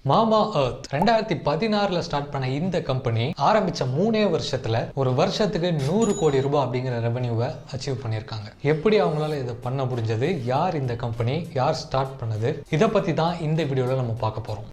மாமா earth 2016 start பண்ண இந்த கம்பெனி ஆரம்பிச்ச 3 வருஷத்துல ஒரு வருஷத்துக்கு 100 கோடி ரூபாய் அப்படிங்கிற ரெவென்யூவை அச்சீவ் பண்ணியிருக்காங்க. எப்படி அவங்களால இதை பண்ண முடிஞ்சது, யார் இந்த கம்பெனி, யார் ஸ்டார்ட் பண்ணது, இதை பத்தி தான் இந்த வீடியோல நம்ம பார்க்க போறோம்.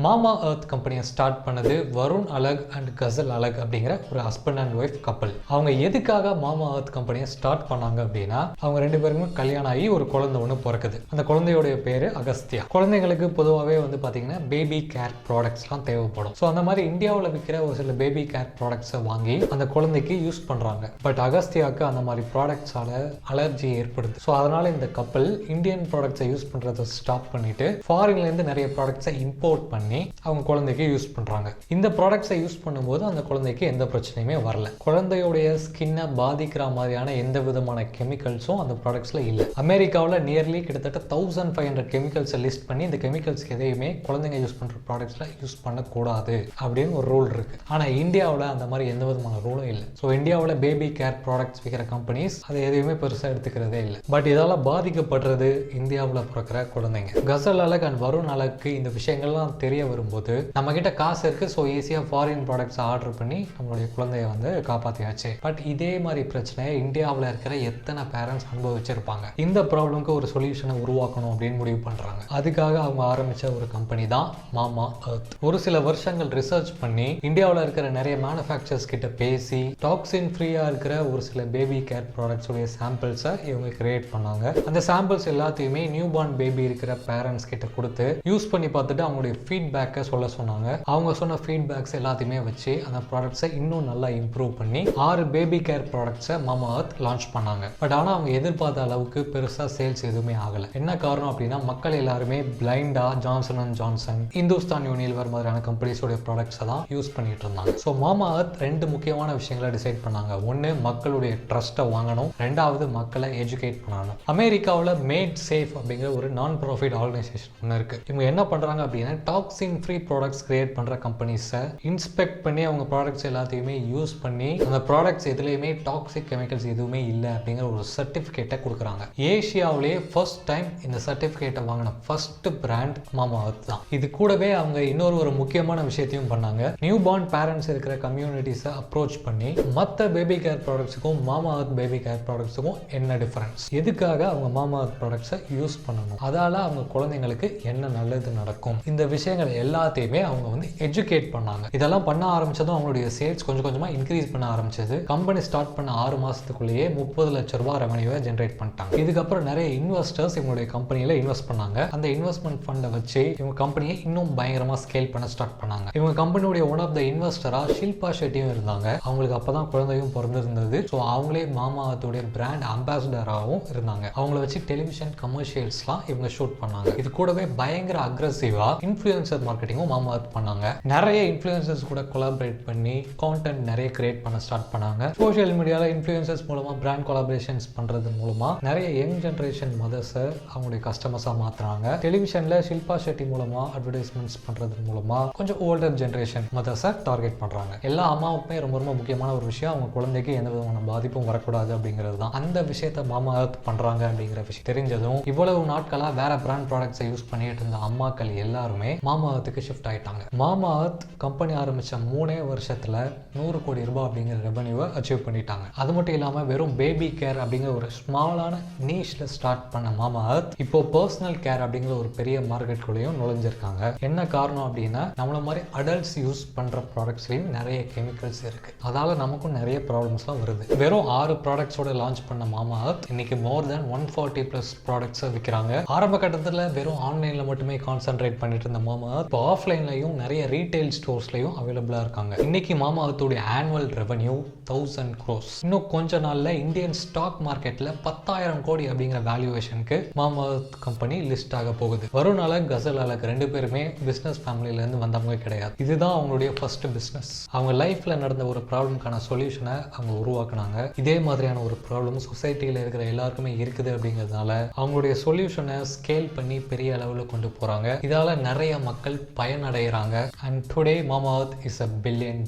மாமா எர்த் கம்பெனியை ஸ்டார்ட் பண்ணது வருண் அலக் அண்ட் கசல் அலக் அப்படிங்கிற ஒரு ஹஸ்பண்ட் அண்ட் ஒய்ஃப் கப்பல். அவங்க எதுக்காக மாமா எர்த் கம்பெனியை ஸ்டார்ட் பண்ணாங்க அப்படின்னா, அவங்க 2 பேருமே கல்யாணம் ஆகி ஒரு குழந்தை ஒன்று பிறக்குது. அந்த குழந்தையோடைய பேரு அகஸ்தியா. குழந்தைங்களுக்கு பொதுவாகவே பார்த்தீங்கன்னா பேபி கேர் ப்ராடக்ட்ஸ்லாம் தேவைப்படும். ஸோ அந்த மாதிரி இந்தியாவில் விற்கிற ஒரு சில பேபி கேர் ப்ராடக்ட்ஸை வாங்கி அந்த குழந்தைக்கு யூஸ் பண்ணுறாங்க. பட் அகஸ்தியாவுக்கு அந்த மாதிரி ப்ராடக்ட்ஸால அலர்ஜி ஏற்படுது. ஸோ அதனால இந்த கப்பல் இந்தியன் ப்ராடக்ட்ஸை யூஸ் பண்ணுறதை ஸ்டாப் பண்ணிட்டு ஃபாரின்லேருந்து நிறைய ப்ராடக்ட்ஸை இம்போர்ட் பண்ணி அவங்க குழந்தைக்கு யூஸ் பண்றாங்க. இந்த ப்ராடக்ட்ஸை யூஸ் பண்ணும்போது அந்த குழந்தைக்கு எந்த பிரச்சனையுமே வரல. குழந்தையுடைய ஸ்கின்னை பாதிக்கிற மாதிரியான எந்த விதமான கெமிக்கல்ஸும் அந்த ப்ராடக்ட்ஸ்ல இல்லை. அமெரிக்காவில் நியர்லி கிட்டத்தட்ட 1500 கெமிக்கல்ஸை லிஸ்ட் பண்ணி இந்த கெமிக்கல்ஸ்க்கு எதையுமே குழந்தைங்க யூஸ் பண்ற ப்ராடக்ட்ஸ்ல யூஸ் பண்ணக்கூடாது அப்படின்னு ஒரு ரூல் இருக்கு. ஆனா இந்தியாவில் அந்த மாதிரி எந்த விதமான ரூலும் இல்லை. ஸோ இந்தியாவில் பேபி கேர் ப்ராடக்ட்ஸ் விற்கிற கம்பெனிஸ் அதை எதையுமே பெருசாக எடுத்துக்கிறதே இல்லை. பட் இதால பாதிக்கப்படுறது இந்தியாவில் பிறக்கிற குழந்தைங்க. கசல் அலக் அண்ட் வருண் அலக்கு இந்த விஷயங்கள்லாம் தெரிய வரும்போது நம்ம கிட்ட காசு இருக்கு, ஸோ ஈஸியாக ஃபாரின் ப்ராடக்ட்ஸ் ஆர்டர் பண்ணி நம்மளுடைய குழந்தைய காப்பாற்றியாச்சு. பட் இதே மாதிரி பிரச்சனையை இந்தியாவில் இருக்கிற எத்தனை பேரண்ட்ஸ் அனுபவிச்சிருப்பாங்க. இந்த ப்ராப்ளம்க்கு ஒரு சொல்யூஷனை உருவாக்கணும் அப்படின்னு முடிவு பண்றாங்க. அதுக்காக அவங்க ஆரம்பிச்ச ஒரு கம்பெனி தான் மாமா எர்த். ஒரு சில வருஷங்கள் ரிசர்ச் பண்ணி இந்தியாவில் இருக்கிற நிறைய மேனுஃபேக்சர்ஸ் கிட்ட பேசி டாக்ஸின் ஃப்ரீயா இருக்கிற ஒரு சில பேபி கேர் ப்ராடக்ட்ஸ் உடைய சாம்பிள்ஸை இவங்க கிரியேட் பண்ணாங்க. அந்த சாம்பிள்ஸ் எல்லாத்தையுமே நியூ பார்ன் பேபி இருக்கிற பேரண்ட்ஸ் கிட்ட கொடுத்து யூஸ் பண்ணி பார்த்துட்டு அவங்களுடைய ஃபீட்பேக்கை சொல்ல சொன்னாங்க. அவங்க சொன்ன ஃபீட்பேக்ஸ் எல்லாத்தையுமே வச்சு அந்த ப்ராடக்ட்ஸை இன்னும் நல்லா இம்ப்ரூவ் பண்ணி 6 பேபி கேர் ப்ராடக்ட்ஸை மாமா எர்த் லான்ச் பண்ணாங்க. பட் ஆனால் அவங்க எதிர்பார்த்த அளவுக்கு பெருசாக சேல்ஸ் எதுவுமே ஆகலை. என்ன காரணம் அப்படின்னா, மக்கள் எல்லாருமே பிளைண்டா Johnson and Johnson, Hindustan Unilever மாதிரியான கம்பெனிஸோட ப்ராடக்ட்ஸை தான் யூஸ் பண்ணிட்டு இருந்தாங்க. ஸோ மாமா எர்த் 2 முக்கியமான விஷயங்களை டிசைட் பண்ணாங்க. ஒன்று, மக்களுடைய ட்ரஸ்ட்டை வாங்கணும். 2வது, மக்களை எஜுகேட் பண்ணணும். அமெரிக்காவில் மேட் சேஃப் அப்படிங்கிற ஒரு நான் ப்ராஃபிட் ஆர்கனைசேஷன் ஒன்று இருக்கு. இவங்க என்ன பண்றாங்க அப்படின்னா, டாக்ஸின் ஃப்ரீ ப்ராடக்ட்ஸ் கிரியேட் பண்ற கம்பெனிஸை இன்ஸ்பெக்ட் பண்ணி அவங்க ப்ராடக்ட்ஸ் எல்லாத்தையுமே யூஸ் பண்ணி அந்த ப்ராடக்ட்ஸ் எதுலையுமே டாக்ஸிக் கெமிக்கல்ஸ் எதுவுமே இல்லை அப்படிங்கிற ஒரு சர்டிஃபிகேட்டை கொடுக்குறாங்க. ஏஷியாவிலேயே ஃபர்ஸ்ட் டைம் இந்த சர்டிஃபிகேட்டை வாங்கின ஃபர்ஸ்ட் பிராண்ட் மாமா எர்த் தான். இது கூடவே அவங்க இன்னொரு முக்கியமான விஷயத்தையும் பண்ணாங்க. நியூ பார்ன் பேரண்ட்ஸ் இருக்கிற கம்யூனிட்டிஸை அப்ரோச் பண்ணி மற்ற பேபி கேர் ப்ராடக்ட்ஸுக்கும் மாமா எர்த் பேபி கேர் ப்ராடக்ட்ஸுக்கும் என்ன டிஃபரன்ஸ், எதுக்காக அவங்க மாமா எர்த் ப்ராடக்ட்ஸை யூஸ் பண்ணணும், அதால அவங்க குழந்தைங்களுக்கு என்ன நல்லது நடக்கும், இந்த விஷயங்கள் எல்லாத்தையுமே அவங்க எஜுகேட் பண்ணாங்க. இதெல்லாம் பண்ண ஆரம்பிச்சதும் அவங்களுடைய சேல்ஸ் கொஞ்சம் கொஞ்சமா இன்க்ரீஸ் பண்ண ஆரம்பிச்சது. கம்பெனி ஸ்டார்ட் பண்ண 6 மாசத்துக்குள்ளேயே 30 லட்சம் ரூபாய் ரெவென்யூவை ஜெனரேட் பண்ணிட்டாங்க. இதுக்கப்புறம் நிறைய இன்வெஸ்டர்ஸ் இவங்களுடைய கம்பெனியில இன்வெஸ்ட் பண்ணாங்க. அந்த இன்வெஸ்ட்மெண்ட் ஃபண்டை வச்சு இவங்க கம்பெனியை இன்னும் பயங்கரமா ஸ்கேல் பண்ண ஸ்டார்ட் பண்ணாங்க. இவங்க கம்பெனியுடைய ஒன் ஆஃப் த இன்வெஸ்டரா ஷில்பா ஷெட்டியும் இருந்தாங்க. அவங்களுக்கு அப்பதான் குழந்தையும் பிறந்திருந்தது. ஸோ அவங்களே மாமா எர்த்துடைய பிராண்ட் அம்பாசிடராகவும் இருந்தாங்க. அவங்கள வச்சு டெலிவிஷன் கமர்ஷியல்ஸ்லாம் இவங்க ஷூட் பண்ணாங்க. இது கூடவே பயங்கர அக்ரெசிவா இன்ஃப்ளூயன்சர் மார்க்கெட்டிங்கும் மாமா எர்த் பண்ணாங்க. நிறைய இன்ஃப்ளூயன்சர்ஸ் கூட கொலாபரேட் பண்ணி கான்டென்ட் நிறைய கிரியேட் பண்ண ஸ்டார்ட் பண்ணாங்க. சோஷியல் மீடியால இன்ஃப்ளூயன்சர்ஸ் மூலமா பிராண்ட் கொலாபரேஷன்ஸ் பண்றது மூலமா நிறைய யங் ஜெனரேஷன் மதர்ஸை அவங்களுடைய கஸ்டமர்ஸா மாத்துறாங்க. டெலிவிஷன்ல ஷில்பா ஷெட்டி மூலமா அட்வர்டைஸ்மெண்ட்ஸ் பண்றது மூலமா கொஞ்சம் ஓல்டர் ஜெனரேஷன் மதர்ஸை டார்கெட் பண்றாங்க. எல்லா அம்மாவுக்குமே ரொம்ப முக்கியமான ஒரு விஷயம், அவங்க குழந்தைக்கு எந்த விதமான பாதிப்பும் வரக்கூடாது அப்படிங்கிறது தான். அந்த விஷயத்தை மாமா எர்த் பண்றாங்க அப்படிங்கிற விஷயம் தெரிஞ்சதும் இவ்வளவு நாட்களா வேற பிராண்ட் ப்ராடக்ட்ஸை யூஸ் பண்ணிட்டு இருந்த அம்மாக்கள் எல்லாருமே மாமா எர்த்துக்கு ஷிஃப்ட் ஆயிட்டாங்க. மாமா எர்த் கம்பெனி ஆரம்பிச்ச 3 வருஷத்துல 100 கோடி ரூபாய் அப்படிங்கிற ரெவென்யூவை அச்சீவ் பண்ணிட்டாங்க. அது மட்டும் இல்லாம வெறும் பேபி கேர் அப்படிங்கிற ஒரு ஸ்மாலான நீஷ்ல ஸ்டார்ட் பண்ண மாமா எர்த் இப்போ பர்சனல் கேர் அப்படிங்கிற ஒரு பெரிய மார்க்கெட்டுக்குள்ளேயும் நுழைஞ்சிருக்காங்க. என்ன காரணம் அப்படின்னா, நம்மள மாதிரி அடல்ட்ஸ் யூஸ் பண்ற ப்ராடக்ட்ஸ்லயும் நிறைய கெமிக்கல்ஸ் இருக்கு. அதால நமக்கும் நிறைய ப்ராப்ளம்ஸ்லாம் வருது. வெறும் 6 ப்ராடக்ட்ஸோட லான்ச் பண்ண மாமா எர்த் இன்னைக்கு மோர் தென் 140+ ப்ராடக்ட்ஸை விற்கிறாங்க. ஆரம்ப கட்டத்தில் வெறும் ஆன்லைன்ல மட்டுமே கான்சென்ட்ரேட் பண்ணிட்டு இருந்த மாமா எர்த் இப்போ ஆஃப்லைன்லையும் நிறைய ரீட்டைல் ஸ்டோர்ஸ்லையும் அவைலபிளா இருக்காங்க. இன்னைக்கு மாமா எர்த்துடைய ஆனுவல் ரெவென்யூ 1000 crores. இன்னும் கொஞ்ச நாள்ல இந்தியன் ஸ்டாக் மார்க்கெட்ல 10,000 கோடி அப்படிங்கிற வேல்யூவேஷனுக்கு மாமா எர்த் கம்பெனி லிஸ்ட் ஆக போகுது. வருண் அலக், கசல் அலக் 2 பேருமே பிசினஸ் ஃபேமிலியில இருந்து வந்தவங்க கிடையாது. இதுதான் அவங்களுடைய ஃபர்ஸ்ட் பிசினஸ். அவங்க லைஃப்ல நடந்த ஒரு ப்ராப்ளம்கான சொல்யூஷனை அவங்க உருவாக்குனாங்க. இதே மாதிரியான ஒரு ப்ராப்ளம் சொசைட்டியில இருக்கிற எல்லாருக்குமே இருக்குது அப்படிங்கிறதுனால அவங்களுடைய சொல்யூஷனை ஸ்கேல் பண்ணி பெரிய அளவில் கொண்டு போறாங்க. இதால நிறைய மக்கள் மக்கள் பயனடைகிறாங்க. அண்ட் டுடே மாமா அர்த் இஸ் $1 பில்லியன்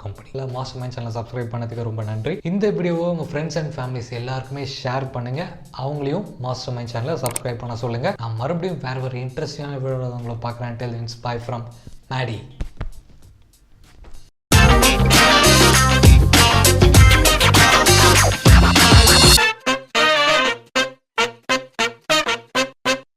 கம்பெனி. இல்லை மாஸ்டர் மைண்ட் சேனலை சப்ஸ்கிரைப் பண்ணதுக்கு ரொம்ப நன்றி. இந்த வீடியோவை உங்கள் ஃப்ரெண்ட்ஸ் அண்ட் ஃபேமிலிஸ் எல்லாருக்குமே ஷேர் பண்ணுங்கள். அவங்களையும் மாஸ்டர் மைண்ட் சேனலை சப்ஸ்கிரைப் பண்ண சொல்லுங்கள். நான் மறுபடியும் வேறு ஒரு இன்ட்ரெஸ்டிங்கான வீடியோவில் உங்களை பார்க்குறேன். Till then, bye from Maddie.